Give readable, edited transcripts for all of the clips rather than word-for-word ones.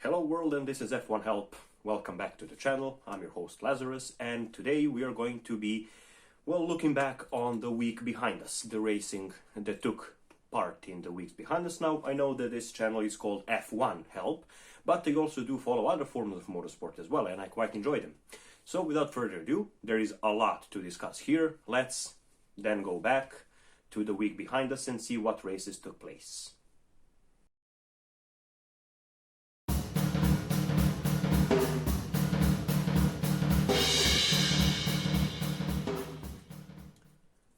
Hello world, and this is F1 Help. Welcome back to the channel. I'm your host Lazarus, and today we are going to be, looking back on the week behind us, the racing that took part in the weeks behind us. Now, I know that this channel is called F1 Help, but they also do follow other forms of motorsport as well, and I quite enjoy them. So without further ado, there is a lot to discuss here. Let's then go back to the week behind us and see what races took place.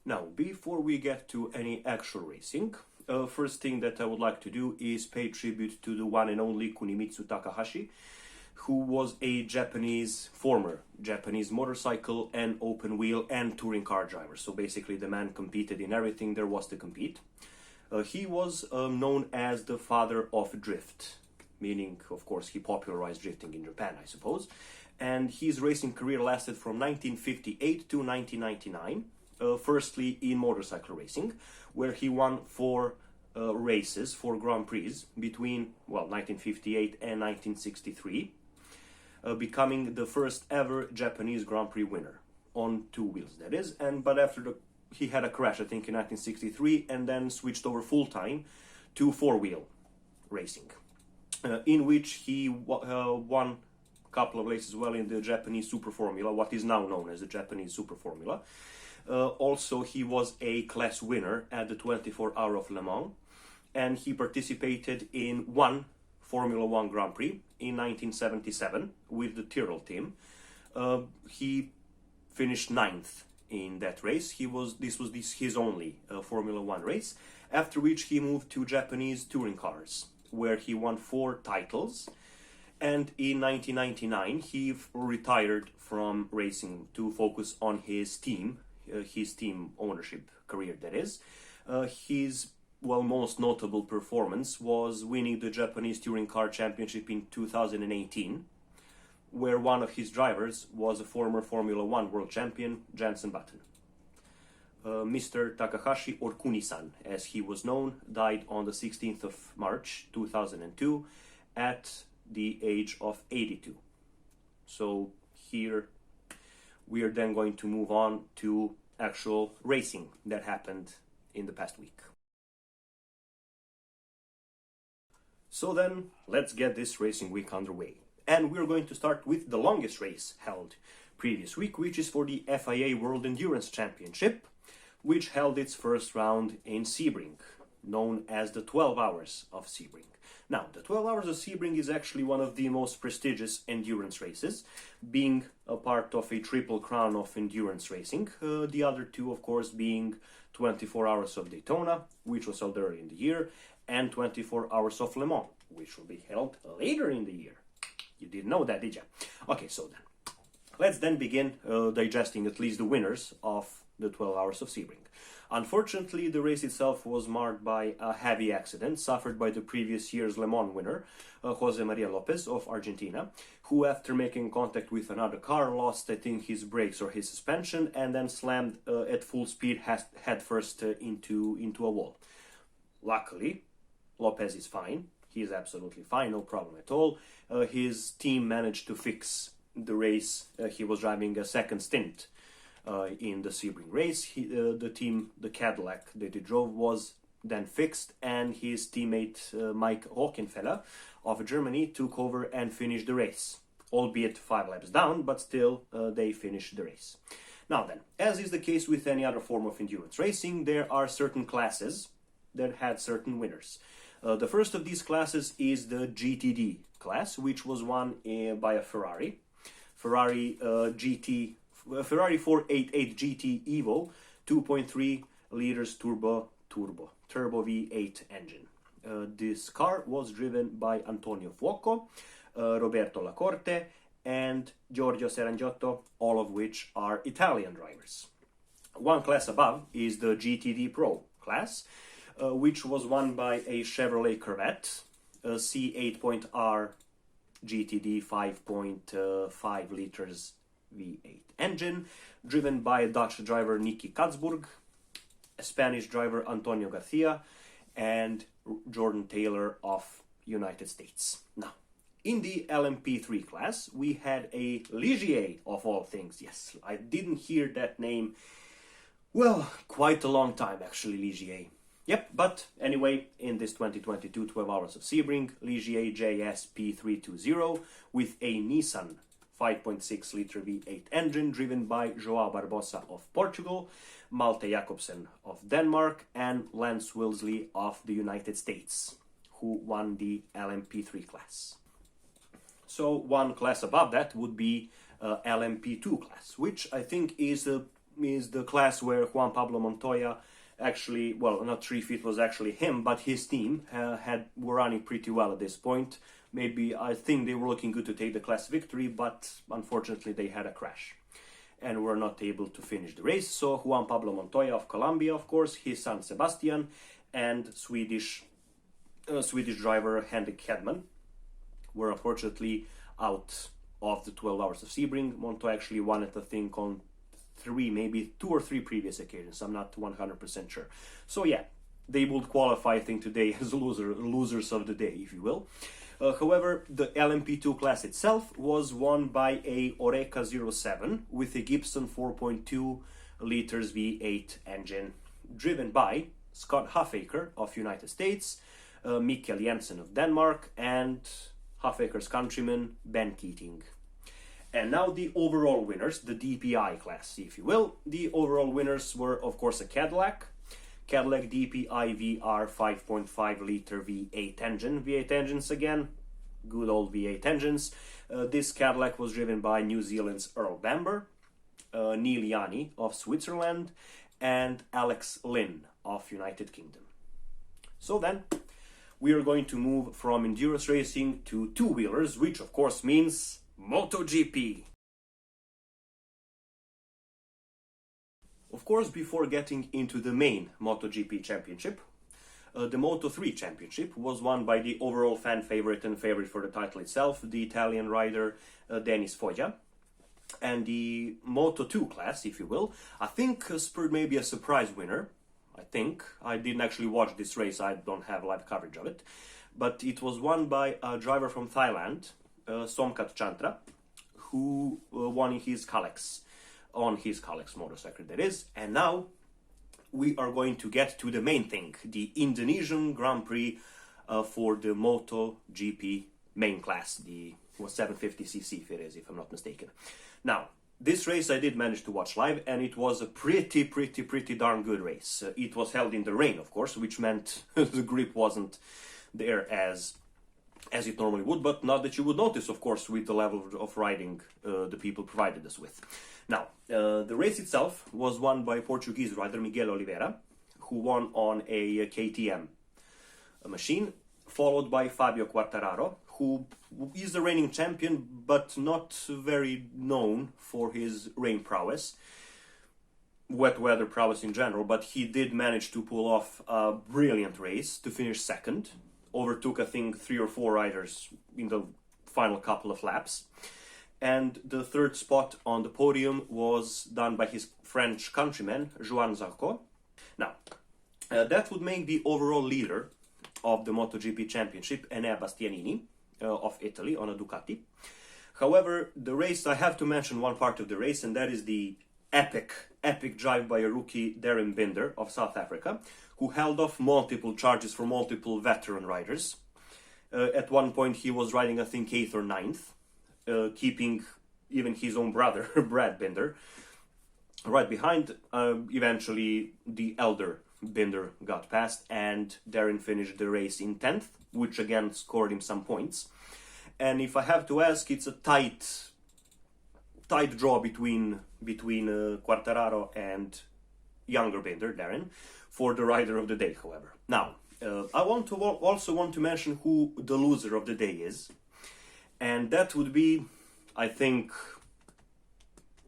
Now, before we get to any actual racing, first thing that I would like to do is pay tribute to the one and only Kunimitsu Takahashi, who was a former Japanese motorcycle and open wheel and touring car driver. So basically the man competed in everything there was to compete. He was known as the father of drift, meaning, of course, he popularized drifting in Japan, I suppose. And his racing career lasted from 1958 to 1999. Firstly in motorcycle racing, where he won four races, 4 Grand Prix between 1958 and 1963, becoming the first ever Japanese Grand Prix winner on 2 wheels, that is. But after he had a crash, I think in 1963, and then switched over full time to 4-wheel racing, in which he won a couple of races in the Japanese Super Formula, what is now known as the Japanese Super Formula. Also, he was a class winner at the 24 Hours of Le Mans, and he participated in one Formula 1 Grand Prix in 1977 with the Tyrrell team. He finished 9th in that race. This was his only Formula 1 race, after which he moved to Japanese touring cars, where he won 4 titles. And in 1999, he retired from racing to focus on his team ownership career, that is. His most notable performance was winning the Japanese Touring Car Championship in 2018, where one of his drivers was a former Formula 1 world champion, Jenson Button. Mr. Takahashi, or Kuni-san as he was known, died on the 16th of March 2002 at the age of 82. So here we are then going to move on to actual racing that happened in the past week. So then, let's get this racing week underway. And we're going to start with the longest race held previous week, which is for the FIA World Endurance Championship, which held its first round in Sebring, known as the 12 Hours of Sebring. Now, the 12 Hours of Sebring is actually one of the most prestigious endurance races, being a part of a triple crown of endurance racing. The other two, of course, being 24 Hours of Daytona, which was held early in the year, and 24 Hours of Le Mans, which will be held later in the year. You didn't know that, did you? Okay, so then, let's then begin digesting at least the winners of the 12 Hours of Sebring. Unfortunately, the race itself was marked by a heavy accident suffered by the previous year's Le Mans winner, Jose Maria Lopez of Argentina, who, after making contact with another car, lost, I think, his brakes or his suspension, and then slammed at full speed headfirst into a wall. Luckily, Lopez is fine. He is absolutely fine, no problem at all. His team managed to fix the race. He was driving a second stint in the Sebring race. The Cadillac that he drove was then fixed, and his teammate Mike Rockenfeller of Germany took over and finished the race, albeit 5 laps down, but still they finished the race. Now then, as is the case with any other form of endurance racing, there are certain classes that had certain winners. The first of these classes is the GTD class, which was won by a Ferrari 488 GT Evo 2.3 liters turbo V8 engine. This car was driven by Antonio Fuoco, Roberto Lacorte, and Giorgio Serangioto, all of which are Italian drivers. One class above is the GTD Pro class, which was won by a Chevrolet Corvette, a C8.R GTD 5.5 liters V8 engine, driven by Dutch driver Nicky Katzburg, Spanish driver Antonio Garcia, and Jordan Taylor of United States. Now, In the LMP3 class, we had a Ligier of all things. Yes, I didn't hear that name, well, quite a long time actually, Ligier. Yep, but anyway, in this 2022 12 Hours of Sebring, Ligier JSP320 with a Nissan 5.6 liter V8 engine driven by Joao Barbosa of Portugal, Malte Jakobsen of Denmark, and Lance Wilsley of the United States, who won the LMP3 class. So one class above that would be LMP2 class, which I think is the class where Juan Pablo Montoya actually, well, not sure if it was actually him, but his team were running pretty well at this point. Maybe, I think they were looking good to take the class victory, but unfortunately they had a crash and were not able to finish the race. So Juan Pablo Montoya of Colombia, of course, his son Sebastian, and Swedish driver Henrik Hedman were unfortunately out of the 12 Hours of Sebring. Montoya actually won it, I think, on maybe 2 or 3 previous occasions. I'm not 100% sure. So yeah, they would qualify, I think, today as losers of the day, if you will. However, the LMP2 class itself was won by a Oreca 07 with a Gibson 4.2 liters V8 engine, driven by Scott Huffaker of United States, Mikkel Jensen of Denmark, and Huffaker's countryman Ben Keating. And now the overall winners, the DPI class, if you will. The overall winners were, of course, a Cadillac DPI VR 5.5 liter V8 engine. V8 engines again, good old V8 engines. This Cadillac was driven by New Zealand's Earl Bamber, Neil Yanni of Switzerland, and Alex Lynn of United Kingdom. So then, we are going to move from endurance racing to two-wheelers, which of course means MotoGP. Of course, before getting into the main MotoGP championship, the Moto3 championship was won by the overall fan favorite and favorite for the title itself, the Italian rider Denis Foggia. And the Moto2 class, if you will, I think spurred maybe a surprise winner. I didn't actually watch this race, I don't have live coverage of it. But it was won by a driver from Thailand, Somkat Chantra, who won on his Kalex motorcycle, that is. And now we are going to get to the main thing, the Indonesian Grand Prix for the MotoGP main class, the 750cc if it is, if I'm not mistaken. Now, this race I did manage to watch live, and it was a pretty darn good race. It was held in the rain, of course, which meant the grip wasn't there as it normally would, but not that you would notice, of course, with the level of riding the people provided us with. Now, the race itself was won by Portuguese rider Miguel Oliveira, who won on a KTM machine, followed by Fabio Quartararo, who is the reigning champion, but not very known for his rain prowess, wet weather prowess in general, but he did manage to pull off a brilliant race to finish second. Overtook, I think, 3 or 4 riders in the final couple of laps. And the third spot on the podium was done by his French countryman, Joan Zarco. Now, that would make the overall leader of the MotoGP Championship, Enea Bastianini of Italy on a Ducati. However, the race, I have to mention one part of the race, and that is the epic drive by a rookie, Darren Binder of South Africa, who held off multiple charges for multiple veteran riders. At one point he was riding, I think, 8th or 9th, keeping even his own brother, Brad Binder, right behind. Eventually the elder Binder got past, and Darren finished the race in 10th, which again scored him some points. And if I have to ask, it's a tight draw between Quartararo and younger Binder, Darren, for the rider of the day, however. Now, I also want to mention who the loser of the day is, and that would be, I think,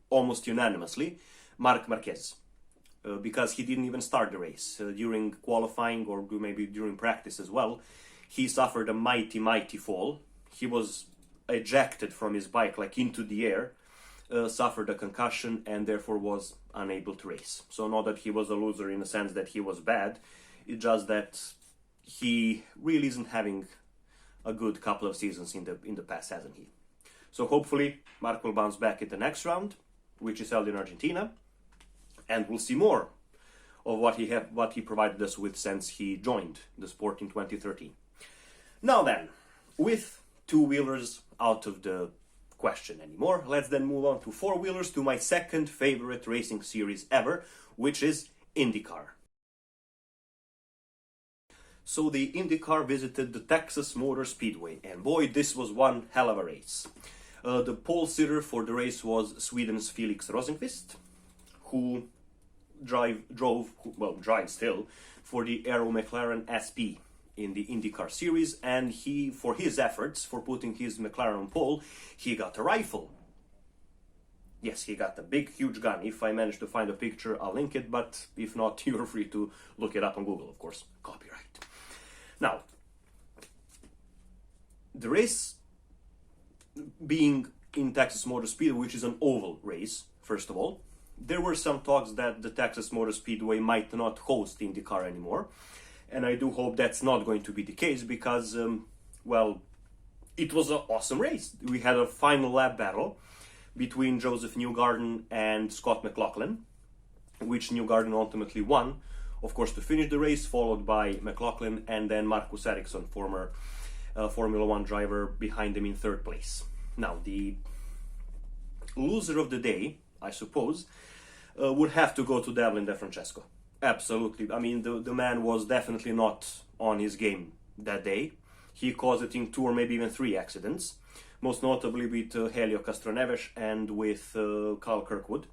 almost unanimously, Marc Marquez, because he didn't even start the race. During qualifying, or maybe during practice as well, he suffered a mighty fall. He was ejected from his bike, like into the air, suffered a concussion, and therefore was unable to race. So not that he was a loser in the sense that he was bad, it's just that he really isn't having a good couple of seasons in the past, hasn't he? So hopefully Mark will bounce back in the next round, which is held in Argentina, and we'll see more of what he provided us with since he joined the sport in 2013. Now then, with two-wheelers out of the question anymore, let's then move on to four-wheelers, to my second favorite racing series ever, which is IndyCar. So the IndyCar visited the Texas Motor Speedway, and boy, this was one hell of a race. The pole sitter for the race was Sweden's Felix Rosenqvist, who drives still, for the Aero McLaren SP in the IndyCar series, and he, for his efforts, for putting his McLaren on pole, he got a rifle. Yes, he got a big, huge gun. If I manage to find a picture, I'll link it, but if not, you're free to look it up on Google, of course. Copyright. Now, the race being in Texas Motor Speedway, which is an oval race, first of all, there were some talks that the Texas Motor Speedway might not host IndyCar anymore, and I do hope that's not going to be the case because, well, it was an awesome race. We had a final lap battle between Joseph Newgarden and Scott McLaughlin, which Newgarden ultimately won, of course, to finish the race, followed by McLaughlin and then Marcus Ericsson, former Formula One driver, behind him in third place. Now, the loser of the day, I suppose, would have to go to Devlin De Francesco. Absolutely. I mean, the man was definitely not on his game that day. He caused, I think, 2 or maybe even 3 accidents, most notably with Helio Castroneves and with Carl Kirkwood,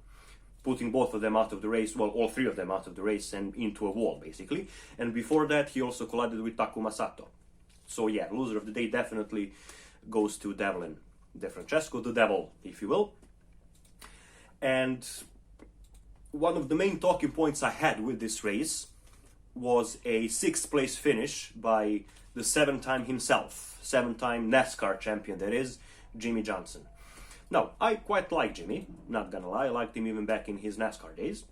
putting both of them out of the race, well, all 3 of them out of the race and into a wall, basically. And before that, he also collided with Takuma Sato. So yeah, loser of the day definitely goes to Devlin De Francesco, the devil, if you will. And one of the main talking points I had with this race was a 6th place finish by the 7-time himself, 7-time NASCAR champion, that is, Jimmy Johnson. Now, I quite like Jimmy, not gonna lie, I liked him even back in his NASCAR days.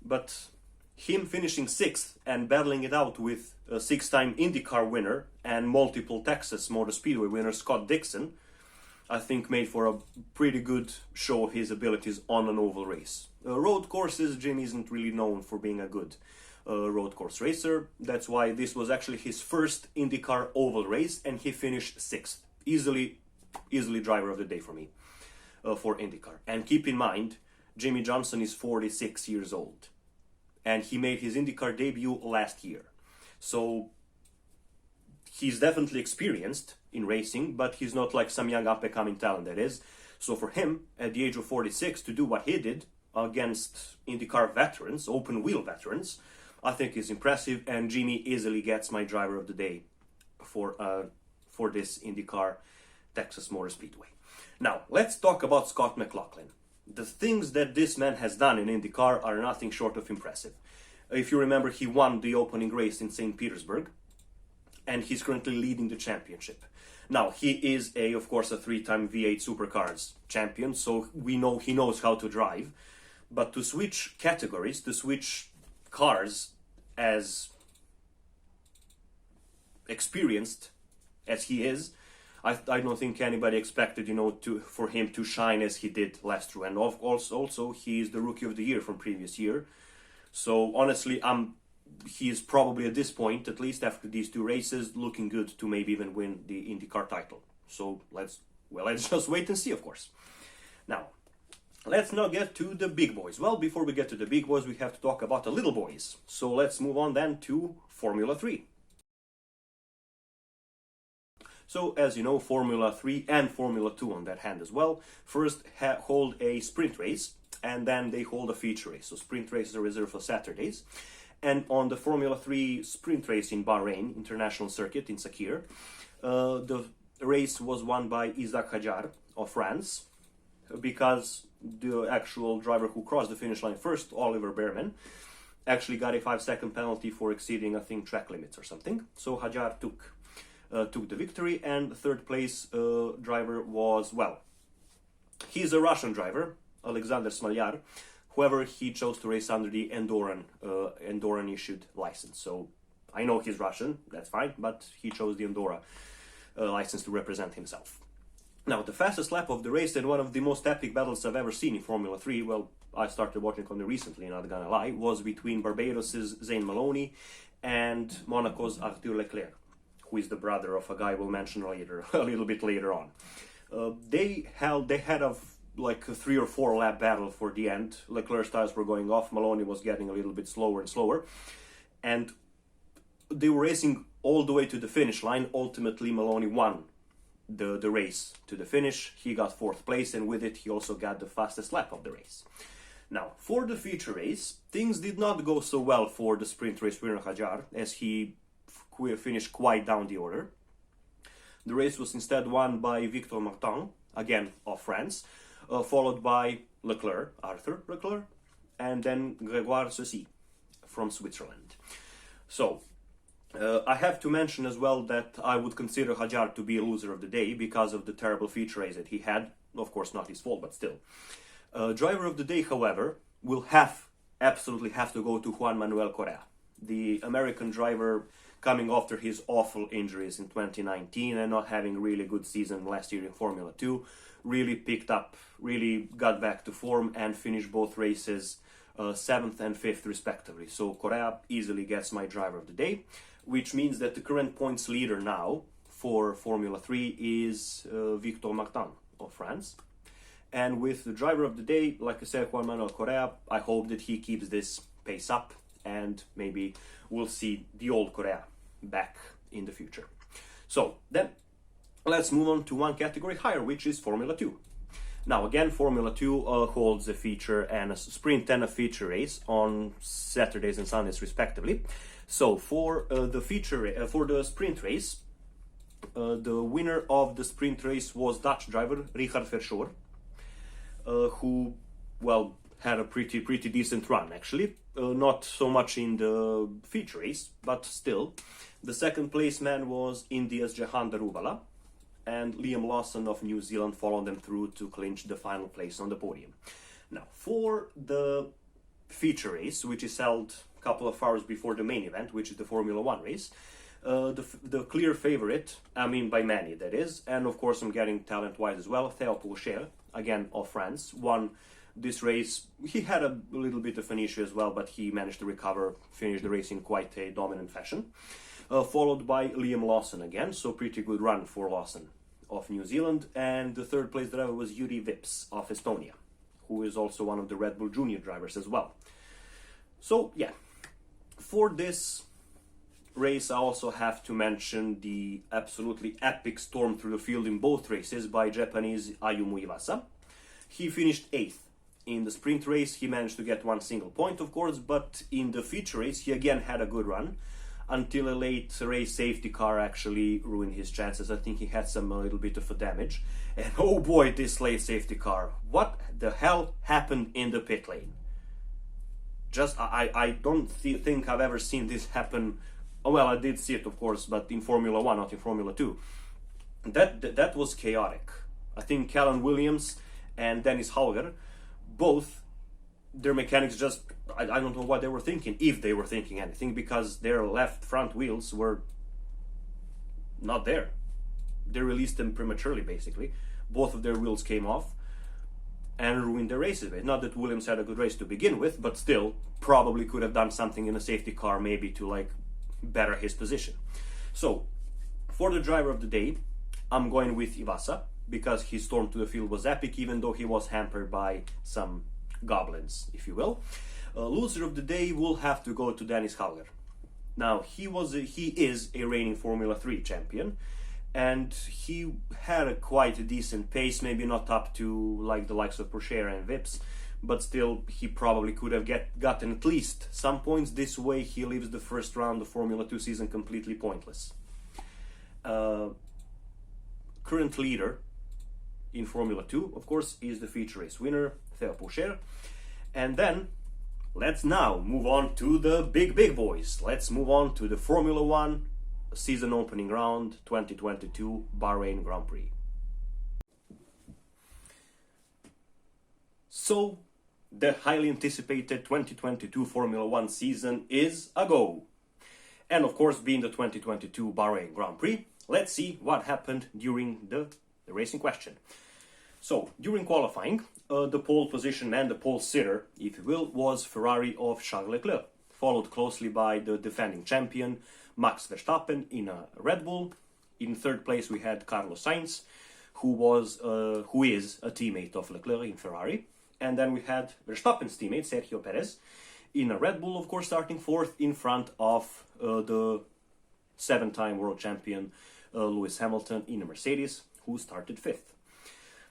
But him finishing 6th and battling it out with a 6-time IndyCar winner and multiple Texas Motor Speedway winner Scott Dixon, I think made for a pretty good show of his abilities on an oval race. Road courses, Jimmy isn't really known for being a good road course racer. That's why this was actually his first IndyCar oval race, and he finished 6th. Easily driver of the day for me, for IndyCar. And keep in mind, Jimmy Johnson is 46 years old, and he made his IndyCar debut last year. So he's definitely experienced in racing, but he's not like some young up-and-coming talent, that is. So for him, at the age of 46, to do what he did against IndyCar veterans, open-wheel veterans, I think is impressive, and Jimmy easily gets my driver of the day for this IndyCar Texas Motor Speedway. Now, let's talk about Scott McLaughlin. The things that this man has done in IndyCar are nothing short of impressive. If you remember, he won the opening race in St. Petersburg, and he's currently leading the championship. Now, he is, of course, a 3-time V8 Supercars champion, so we know he knows how to drive. But to switch categories, to switch cars as experienced as he is, I don't think anybody expected, for him to shine as he did last year. And also, he is the Rookie of the Year from previous year. So honestly, he is probably at this point, at least after these 2 races, looking good to maybe even win the IndyCar title. So let's just wait and see, of course. Now, let's now get to the big boys. Well, before we get to the big boys, we have to talk about the little boys. So let's move on then to Formula 3. So, as you know, Formula 3 and Formula 2 on that hand as well, first hold a sprint race, and then they hold a feature race. So sprint races are reserved for Saturdays. And on the Formula 3 sprint race in Bahrain, International Circuit in Sakir, the race was won by Isaac Hadjar of France, because the actual driver who crossed the finish line first, Oliver Bearman, actually got a 5-second penalty for exceeding, I think, track limits or something. So Hadjar took the victory, and the 3rd place driver was, well, he's a Russian driver, Alexander Smalyar. However, he chose to race under the Andorran issued license. So I know he's Russian, that's fine, but he chose the Andorra license to represent himself. Now, the fastest lap of the race and one of the most epic battles I've ever seen in Formula 3, well, I started watching it recently, not gonna lie, was between Barbados' Zane Maloney and Monaco's Arthur Leclerc, who is the brother of a guy we'll mention later, a little bit later on. They had a 3 or 4 lap battle for the end. Leclerc's tires were going off, Maloney was getting a little bit slower and slower, and they were racing all the way to the finish line. Ultimately, Maloney won the race to the finish. He got 4th place, and with it he also got the fastest lap of the race. Now, for the feature race, things did not go so well for the sprint race winner Hadjar, as he finished quite down the order. The race was instead won by Victor Martin, again of France, followed by Leclerc, Arthur Leclerc, and then Grégoire Ceci from Switzerland. So, I have to mention as well that I would consider Hadjar to be a loser of the day because of the terrible feature race that he had. Of course, not his fault, but still. Driver of the day, however, will absolutely have to go to Juan Manuel Correa, the American driver coming after his awful injuries in 2019 and not having a really good season last year in Formula 2. Really picked up, really got back to form and finished both races 7th and 5th respectively. So Correa easily gets my driver of the day, which means that the current points leader now for Formula 3 is Victor Martin of France. And with the driver of the day, like I said, Juan Manuel Correa, I hope that he keeps this pace up and maybe we'll see the old Correa back in the future. So then let's move on to one category higher, which is Formula 2. Now again, Formula 2 holds a feature and a sprint and a feature race on Saturdays and Sundays respectively. So for the sprint race, the winner of the sprint race was Dutch driver Richard Verschoor, who, well, had a pretty decent run actually. Not so much in the feature race, but still. The second place man was India's Jahan Darubala, and Liam Lawson of New Zealand followed them through to clinch the final place on the podium. Now, for the feature race, which is held a couple of hours before the main event, which is the Formula 1 race, the clear favorite, I mean by many that is, and of course I'm getting talent-wise as well, Théo Pourchaire, again of France, won this race. He had a little bit of an issue as well, but he managed to recover, finish the race in quite a dominant fashion. Followed by Liam Lawson again, so pretty good run for Lawson of New Zealand. And the third place driver was Yuri Vips of Estonia, who is also one of the Red Bull Junior drivers as well. So yeah, for this race I also have to mention the absolutely epic storm through the field in both races by Japanese Ayumu Iwasa. He finished 8th. In the sprint race he managed to get one single point, of course, but in the feature race he again had a good run until a late race safety car actually ruined his chances. I think he had a little bit of a damage, and oh boy, this late safety car, what the hell happened in the pit lane? Just I don't think I've ever seen this happen. Oh, well, I did see it of course, but in Formula 1, not in Formula 2. That was chaotic. I think Callan Williams and Dennis Hauger, both their mechanics just, I don't know what they were thinking, if they were thinking anything, because their left front wheels were not there. They released them prematurely, basically. Both of their wheels came off and ruined their races. Not that Williams had a good race to begin with, but still, probably could have done something in a safety car, maybe to better his position. So, for the driver of the day, I'm going with Iwasa, because his storm to the field was epic, even though he was hampered by some goblins, if you will. Loser of the day will have to go to Dennis Hauger. Now, he is a reigning Formula 3 champion, and he had quite a decent pace, maybe not up to the likes of Pourchaire and Vips, but still he probably could have gotten at least some points. This way he leaves the first round of Formula 2 season completely pointless. Current leader in Formula 2, of course, is the feature race winner, Théo Pourchaire. And then, let's now move on to the big boys. Let's move on to the Formula 1 season opening round 2022 Bahrain Grand Prix. So, the highly anticipated 2022 Formula 1 season is a go. And of course, being the 2022 Bahrain Grand Prix, let's see what happened during the racing question. So, during qualifying, the pole position man, the pole sitter, if you will, was Ferrari of Charles Leclerc, followed closely by the defending champion Max Verstappen in a Red Bull. In third place, we had Carlos Sainz, who is a teammate of Leclerc in Ferrari. And then we had Verstappen's teammate, Sergio Perez, in a Red Bull, of course, starting fourth in front of the seven-time world champion Lewis Hamilton in a Mercedes, who started fifth.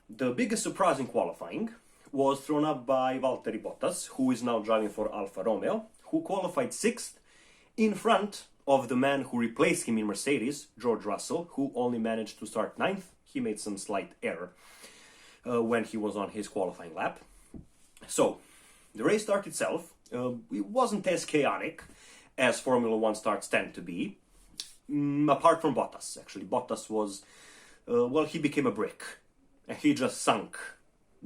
The biggest surprise in qualifying was thrown up by Valtteri Bottas, who is now driving for Alfa Romeo, who qualified sixth in front of the man who replaced him in Mercedes, George Russell, who only managed to start ninth. He made some slight error when he was on his qualifying lap. So, the race start itself, it wasn't as chaotic as Formula One starts tend to be, apart from Bottas, actually. Bottas was, he became a brick. And he just sunk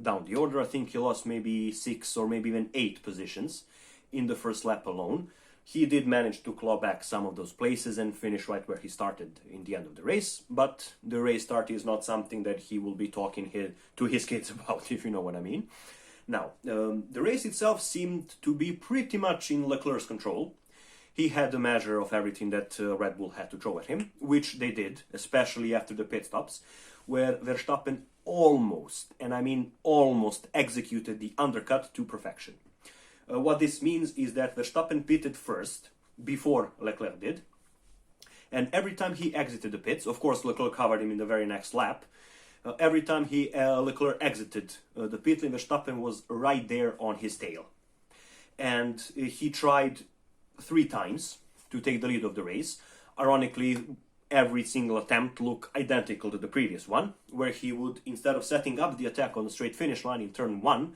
down the order. I think he lost maybe 6 or maybe even 8 positions in the first lap alone. He did manage to claw back some of those places and finish right where he started in the end of the race. But the race start is not something that he will be talking to his kids about, if you know what I mean. Now, the race itself seemed to be pretty much in Leclerc's control. He had a measure of everything that Red Bull had to throw at him, which they did, especially after the pit stops, where Verstappen almost, and I mean almost, executed the undercut to perfection. What this means is that Verstappen pitted first, before Leclerc did, and every time he exited the pits, of course Leclerc covered him in the very next lap, every time Leclerc exited the pit lane, Verstappen was right there on his tail. And he tried 3 times to take the lead of the race. Ironically, every single attempt looked identical to the previous one, where he would, instead of setting up the attack on the straight finish line in turn 1,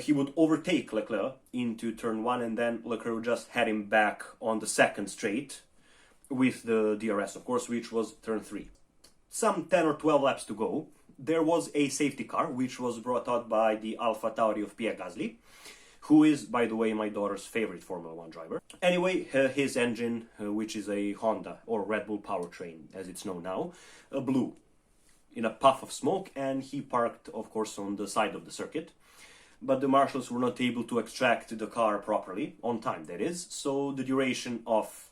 he would overtake Leclerc into turn 1, and then Leclerc would just head him back on the second straight with the DRS, of course, which was turn 3. Some 10 or 12 laps to go, there was a safety car, which was brought out by the Alpha Tauri of Pierre Gasly, who is, by the way, my daughter's favorite Formula 1 driver. Anyway, his engine, which is a Honda or Red Bull powertrain, as it's known now, blew in a puff of smoke, and he parked, of course, on the side of the circuit. But the marshals were not able to extract the car properly, on time that is, so the duration of,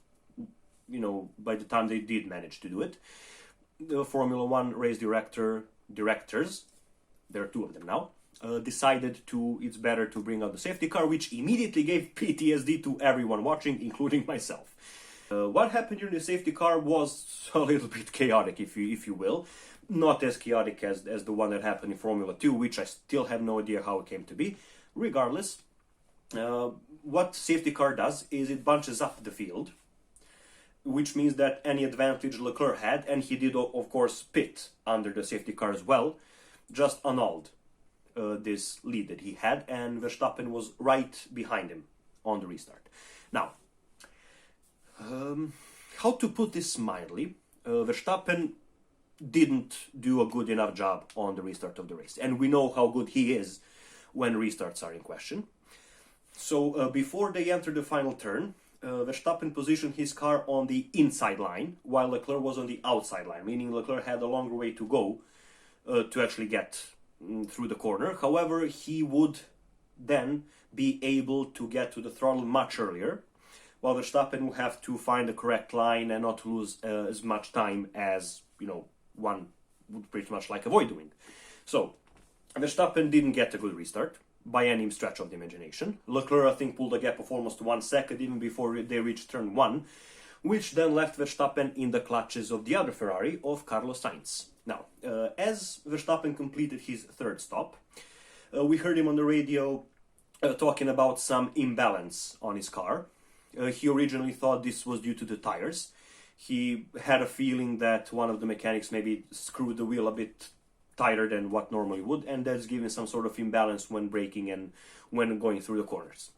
by the time they did manage to do it, the Formula 1 race directors, there are 2 of them now, decided it's better to bring out the safety car, which immediately gave PTSD to everyone watching, including myself. What happened during the safety car was a little bit chaotic, if you will. Not as chaotic as the one that happened in Formula 2, which I still have no idea how it came to be. Regardless, what safety car does is it bunches up the field, which means that any advantage Leclerc had, and he did, of course, pit under the safety car as well, just annulled this lead that he had, and Verstappen was right behind him on the restart. Now, how to put this mildly, Verstappen didn't do a good enough job on the restart of the race, and we know how good he is when restarts are in question. So before they entered the final turn, Verstappen positioned his car on the inside line, while Leclerc was on the outside line, meaning Leclerc had a longer way to go to actually get through the corner. However, he would then be able to get to the throttle much earlier, while Verstappen would have to find the correct line and not lose as much time as, one would pretty much avoid doing. So, Verstappen didn't get a good restart by any stretch of the imagination. Leclerc, I think, pulled a gap of almost 1 second even before they reached turn 1, which then left Verstappen in the clutches of the other Ferrari, of Carlos Sainz. Now, as Verstappen completed his third stop, we heard him on the radio talking about some imbalance on his car. He originally thought this was due to the tires. He had a feeling that one of the mechanics maybe screwed the wheel a bit tighter than what normally would, and that's giving some sort of imbalance when braking and when going through the corners.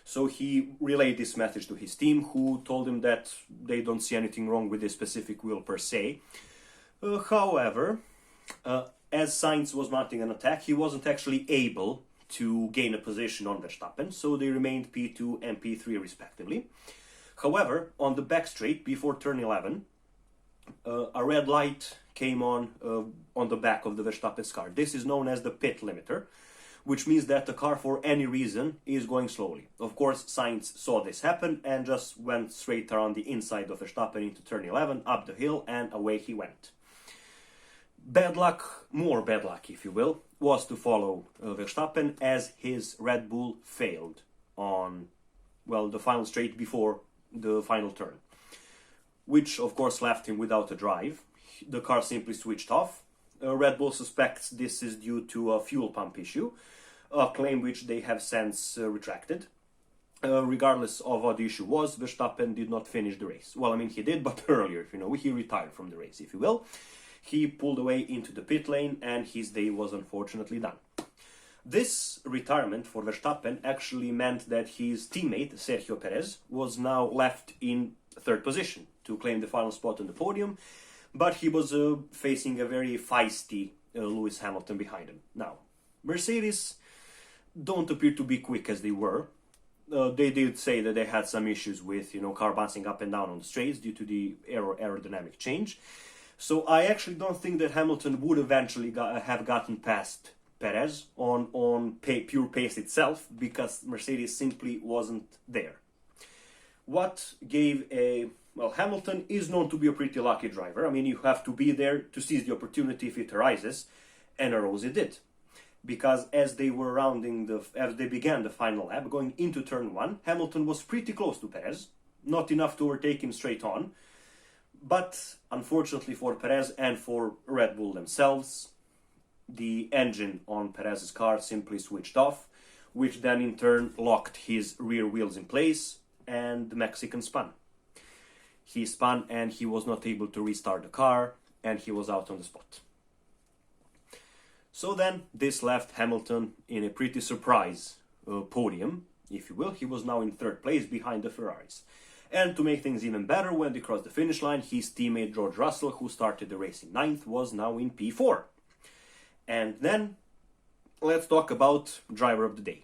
So he relayed this message to his team, who told him that they don't see anything wrong with this specific wheel per se. However, as Sainz was mounting an attack, he wasn't actually able to gain a position on Verstappen, so they remained P2 and P3 respectively. However, on the back straight before turn 11, a red light came on the back of the Verstappen's car. This is known as the pit limiter, which means that the car, for any reason, is going slowly. Of course, Sainz saw this happen and just went straight around the inside of Verstappen into turn 11, up the hill, and away he went. Bad luck, more bad luck if you will, was to follow Verstappen, as his Red Bull failed on, well, the final straight before the final turn, which of course left him without a drive. The car simply switched off. Red Bull suspects this is due to a fuel pump issue, a claim which they have since retracted. Regardless of what the issue was, Verstappen did not finish the race. Well, I mean, he did, but earlier, he retired from the race, if you will. He pulled away into the pit lane, and his day was unfortunately done. This retirement for Verstappen actually meant that his teammate, Sergio Perez, was now left in third position to claim the final spot on the podium, but he was facing a very feisty Lewis Hamilton behind him. Now, Mercedes don't appear to be quick as they were. They did say that they had some issues with, car bouncing up and down on the straights due to the aerodynamic change. So I actually don't think that Hamilton would eventually have gotten past Perez on pure pace itself, because Mercedes simply wasn't there. What gave Hamilton is known to be a pretty lucky driver. I mean, you have to be there to seize the opportunity if it arises, and arose it did. Because as they began the final lap, going into turn 1, Hamilton was pretty close to Perez, not enough to overtake him straight on. But unfortunately for Perez and for Red Bull themselves, the engine on Perez's car simply switched off, which then in turn locked his rear wheels in place, and the Mexican spun. He spun and he was not able to restart the car, and he was out on the spot. So then this left Hamilton in a pretty surprise podium, if you will. He was now in third place behind the Ferraris. And to make things even better, when they crossed the finish line, his teammate George Russell, who started the race in 9th, was now in P4. And then, let's talk about driver of the day.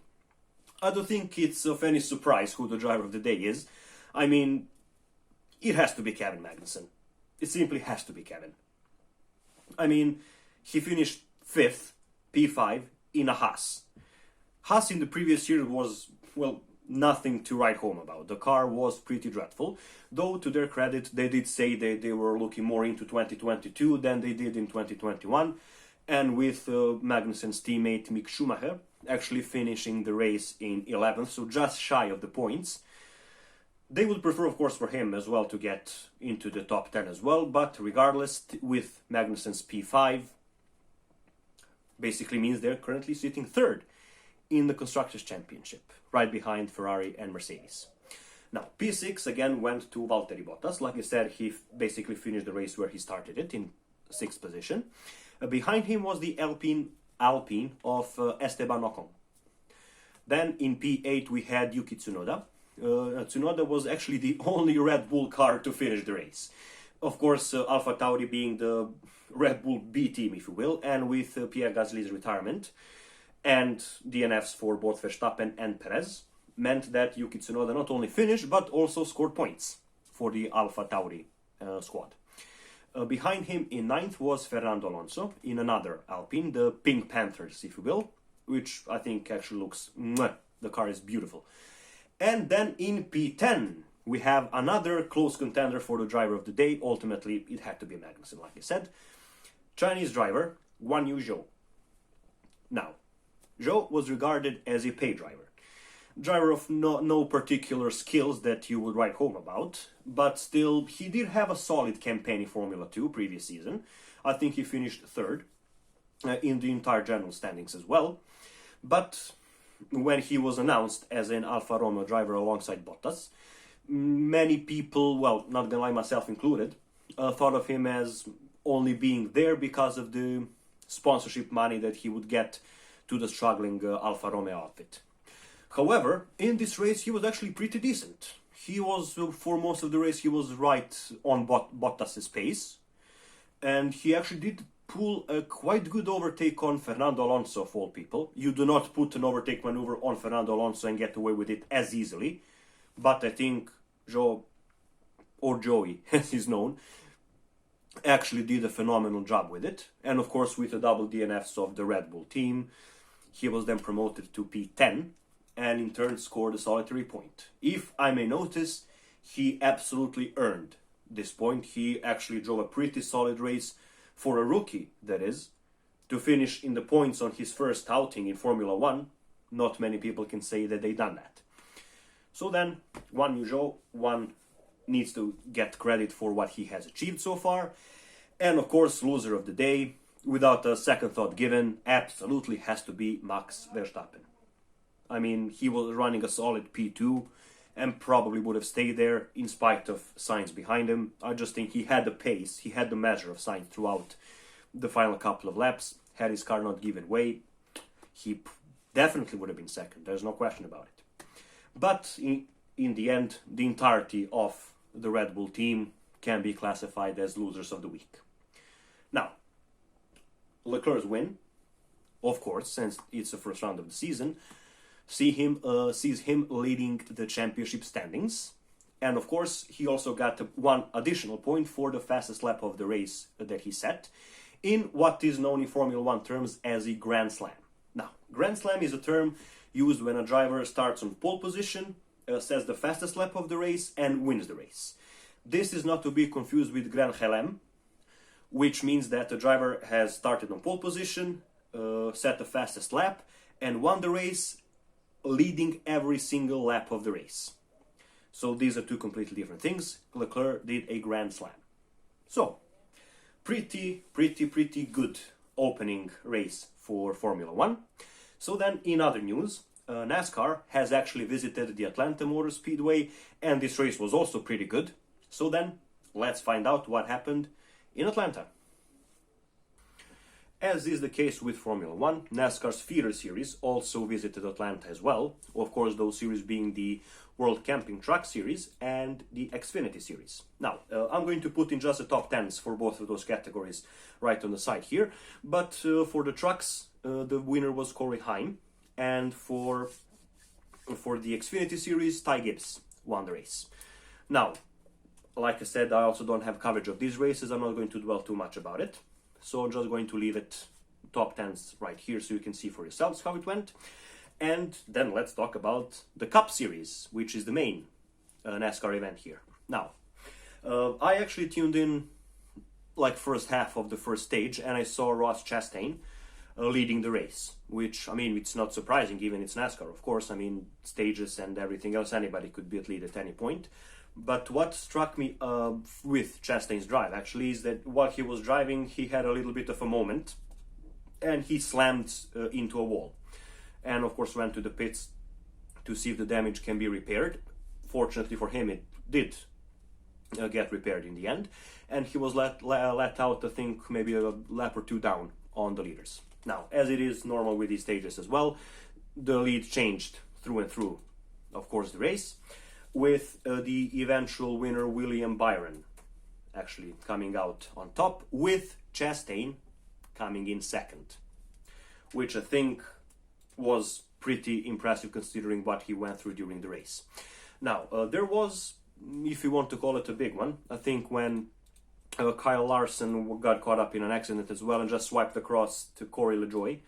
I don't think it's of any surprise who the driver of the day is. I mean, it has to be Kevin Magnussen. It simply has to be Kevin. I mean, he finished 5th, P5, in a Haas. Haas in the previous year was, well, nothing to write home about. The car was pretty dreadful, though to their credit they did say that they were looking more into 2022 than they did in 2021, and with Magnussen's teammate Mick Schumacher actually finishing the race in 11th, so just shy of the points. They would prefer, of course, for him as well to get into the top 10 as well, but regardless, with Magnussen's P5, basically means they're currently sitting third in the Constructors' Championship, right behind Ferrari and Mercedes. Now, P6 again went to Valtteri Bottas. Like I said, he basically finished the race where he started it, in 6th position. Behind him was the Alpine of Esteban Ocon. Then in P8 we had Yuki Tsunoda. Tsunoda was actually the only Red Bull car to finish the race. Of course, AlphaTauri being the Red Bull B team, if you will, and with Pierre Gasly's retirement and DNFs for both Verstappen and Perez, meant that Yuki Tsunoda not only finished, but also scored points for the AlphaTauri squad. Behind him in 9th was Fernando Alonso in another Alpine, the Pink Panthers, if you will, which I think actually looks, the car is beautiful. And then in P10, we have another close contender for the driver of the day. Ultimately, it had to be Magnussen, like I said. Chinese driver, Guan Yu Zhou. Now, Zhou was regarded as a pay driver. Driver of no particular skills that you would write home about, but still, he did have a solid campaign in Formula 2 previous season. I think he finished 3rd in the entire general standings as well. But when he was announced as an Alfa Romeo driver alongside Bottas, many people, well, not gonna lie, myself included, thought of him as only being there because of the sponsorship money that he would get to the struggling Alfa Romeo outfit. However, in this race he was actually pretty decent. He was, for most of the race, he was right on Bottas's pace, and he actually did pull a quite good overtake on Fernando Alonso, of all people. You do not put an overtake maneuver on Fernando Alonso and get away with it as easily, but I think Joe, or Joey as he's known, actually did a phenomenal job with it. And of course, with the double DNFs of the Red Bull team, he was then promoted to P10 and in turn scored a solitary point. If I may notice, he absolutely earned this point. He actually drove a pretty solid race for a rookie, that is, to finish in the points on his first outing in Formula 1. Not many people can say that they done that. So then, one new Joe, one needs to get credit for what he has achieved so far. And of course, loser of the day, without a second thought given, absolutely has to be Max Verstappen. I mean, he was running a solid P2 and probably would have stayed there in spite of Sainz behind him. I just think he had the pace, he had the measure of Sainz throughout the final couple of laps. Had his car not given way, he definitely would have been second, there's no question about it. But in the end, the entirety of the Red Bull team can be classified as losers of the week. Now, Leclerc's win, of course, since it's the first round of the season, sees him leading the championship standings. And of course, he also got one additional point for the fastest lap of the race that he set, in what is known in Formula 1 terms as a Grand Slam. Now, Grand Slam is a term used when a driver starts on pole position, sets the fastest lap of the race, and wins the race. This is not to be confused with Grand Chelem, which means that the driver has started on pole position, set the fastest lap, and won the race, leading every single lap of the race. So these are two completely different things. Leclerc did a Grand Slam. So, pretty good opening race for Formula 1. So then, in other news, NASCAR has actually visited the Atlanta Motor Speedway, and this race was also pretty good. So then, let's find out what happened in Atlanta. As is the case with Formula 1, NASCAR's feeder series also visited Atlanta as well. Of course, those series being the World Camping Truck Series and the Xfinity Series. Now, I'm going to put in just the top 10s for both of those categories right on the side here. But for the trucks, the winner was Corey Heim. And for the Xfinity Series, Ty Gibbs won the race. Now, like I said, I also don't have coverage of these races. I'm not going to dwell too much about it. So I'm just going to leave it top 10s right here so you can see for yourselves how it went. And then let's talk about the Cup Series, which is the main NASCAR event here. Now, I actually tuned in like first half of the first stage and I saw Ross Chastain leading the race, which, I mean, it's not surprising given it's NASCAR, of course. I mean, stages and everything else, anybody could be at lead at any point. But what struck me with Chastain's drive, actually, is that while he was driving, he had a little bit of a moment, and he slammed into a wall. And, of course, went to the pits to see if the damage can be repaired. Fortunately for him, it did get repaired in the end. And he was let out, I think, maybe a lap or two down on the leaders. Now, as it is normal with these stages as well, the lead changed through and through, of course, the race, with the eventual winner, William Byron, actually coming out on top, with Chastain coming in second, which I think was pretty impressive considering what he went through during the race. Now, there was, if you want to call it a big one, I think when Kyle Larson got caught up in an accident as well and just swiped across to Corey LaJoie,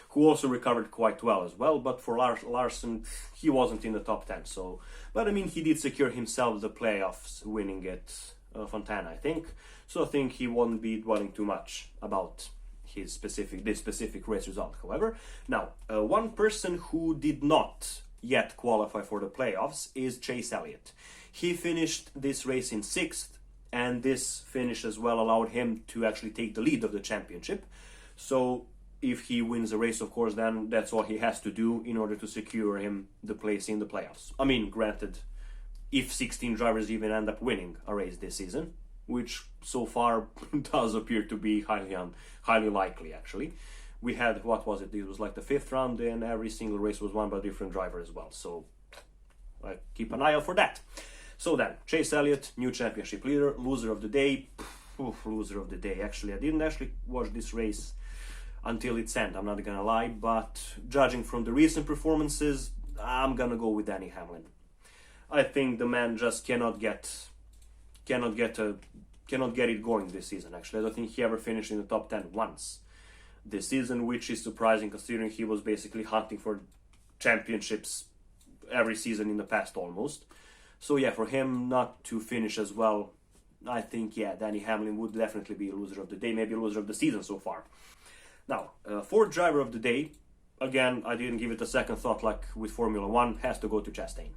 who also recovered quite well as well, but for Larson, he wasn't in the top 10, so... But I mean, he did secure himself the playoffs, winning at Fontana, I think, so I think he won't be dwelling too much about this specific race result, however. Now, one person who did not yet qualify for the playoffs is Chase Elliott. He finished this race in 6th, and this finish as well allowed him to actually take the lead of the championship, so... If he wins the race, of course, then that's all he has to do in order to secure him the place in the playoffs. I mean, granted, if 16 drivers even end up winning a race this season, which so far does appear to be highly likely, actually. We had, what was it? It was like the 5th round, and every single race was won by a different driver as well. So, keep an eye out for that. So then, Chase Elliott, new championship leader, loser of the day. Loser of the day, actually. I didn't actually watch this race until its end, I'm not gonna lie, but judging from the recent performances, I'm gonna go with Danny Hamlin. I think the man just cannot get it going this season. Actually, I don't think he ever finished in the top 10 once this season, which is surprising considering he was basically hunting for championships every season in the past almost. So yeah, for him not to finish as well, I think, yeah, Danny Hamlin would definitely be a loser of the day, maybe a loser of the season so far. Now, fourth driver of the day, again, I didn't give it a second thought like with Formula 1, has to go to Chastain.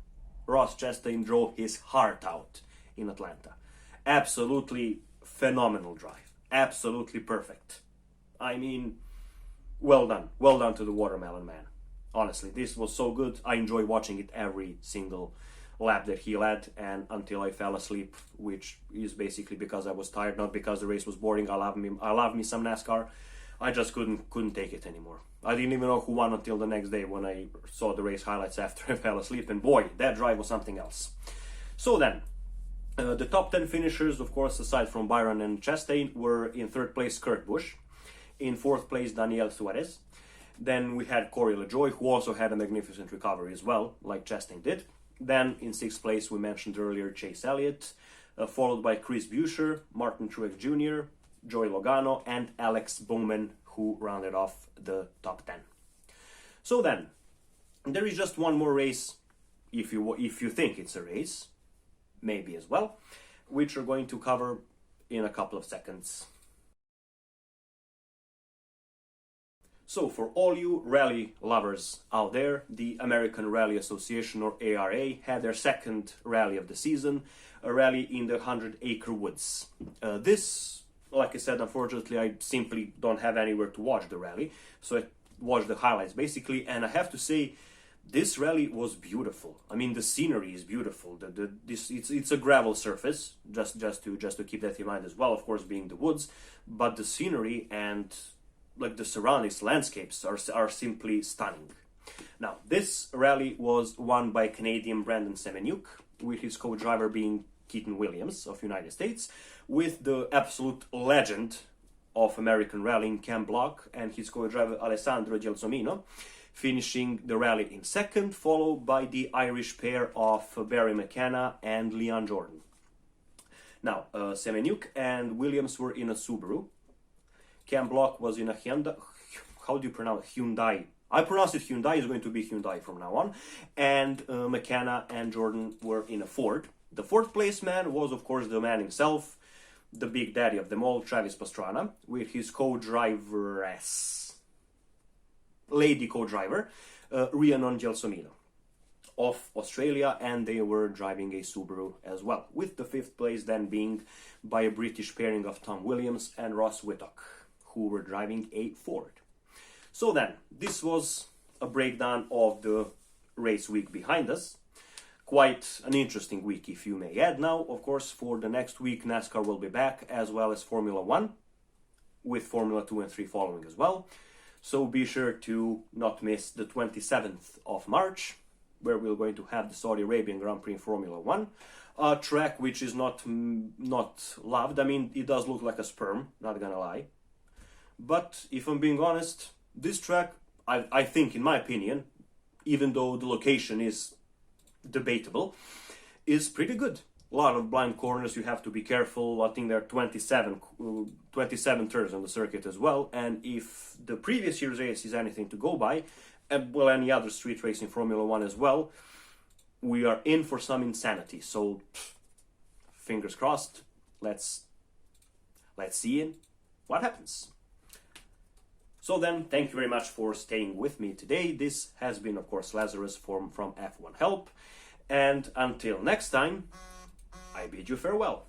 Ross Chastain drove his heart out in Atlanta. Absolutely phenomenal drive. Absolutely perfect. I mean, well done. Well done to the Watermelon Man. Honestly, this was so good. I enjoy watching it every single lap that he led, and until I fell asleep, which is basically because I was tired, not because the race was boring. I love me some NASCAR. I just couldn't take it anymore. I didn't even know who won until the next day when I saw the race highlights after I fell asleep, and boy, that drive was something else. So then, the top 10 finishers, of course, aside from Byron and Chastain, were in third place Kurt Busch, in fourth place Daniel Suarez. Then we had Corey LaJoie, who also had a magnificent recovery as well, like Chastain did. Then in sixth place, we mentioned earlier Chase Elliott, followed by Chris Buescher, Martin Truex Jr., Joey Logano, and Alex Bowman, who rounded off the top 10. So then, there is just one more race, if you think it's a race, maybe as well, which we're going to cover in a couple of seconds. So for all you rally lovers out there, the American Rally Association, or ARA, had their second rally of the season, a rally in the 100-acre woods. This, like I said, unfortunately, I simply don't have anywhere to watch the rally, so I watched the highlights basically, and I have to say, this rally was beautiful. I mean, the scenery is beautiful. It's a gravel surface, just to keep that in mind as well. Of course, being the woods, but the scenery and like the surroundings, landscapes are simply stunning. Now, this rally was won by Canadian Brandon Semeniuk, with his co-driver being Keaton Williams of United States, with the absolute legend of American rallying, Cam Block, and his co-driver Alessandro Gelsomino, finishing the rally in second, followed by the Irish pair of Barry McKenna and Leon Jordan. Now, Semeniuk and Williams were in a Subaru. Cam Block was in a Hyundai. How do you pronounce Hyundai? I pronounce it Hyundai. It's going to be Hyundai from now on. And McKenna and Jordan were in a Ford. The fourth place man was, of course, the man himself, the big daddy of them all, Travis Pastrana, with his co-driveress, lady co-driver, Rhiannon Gelsomino of Australia, and they were driving a Subaru as well, with the fifth place then being by a British pairing of Tom Williams and Ross Whittock, who were driving a Ford. So then, this was a breakdown of the race week behind us. Quite an interesting week, if you may add. Now, of course, for the next week, NASCAR will be back, as well as Formula 1, with Formula 2 and 3 following as well. So be sure to not miss the 27th of March, where we're going to have the Saudi Arabian Grand Prix in Formula 1. A track which is not loved. I mean, it does look like a sperm, not gonna lie. But if I'm being honest, this track, I think, in my opinion, even though the location is debatable, is pretty good. A lot of blind corners, you have to be careful. I think there are 27 turns on the circuit as well. And if the previous year's race is anything to go by, and well, any other street race in Formula 1 as well, we are in for some insanity. So, fingers crossed. Let's see what happens. So then, thank you very much for staying with me today. This has been, of course, Lazarus from F1 Help. And until next time, I bid you farewell.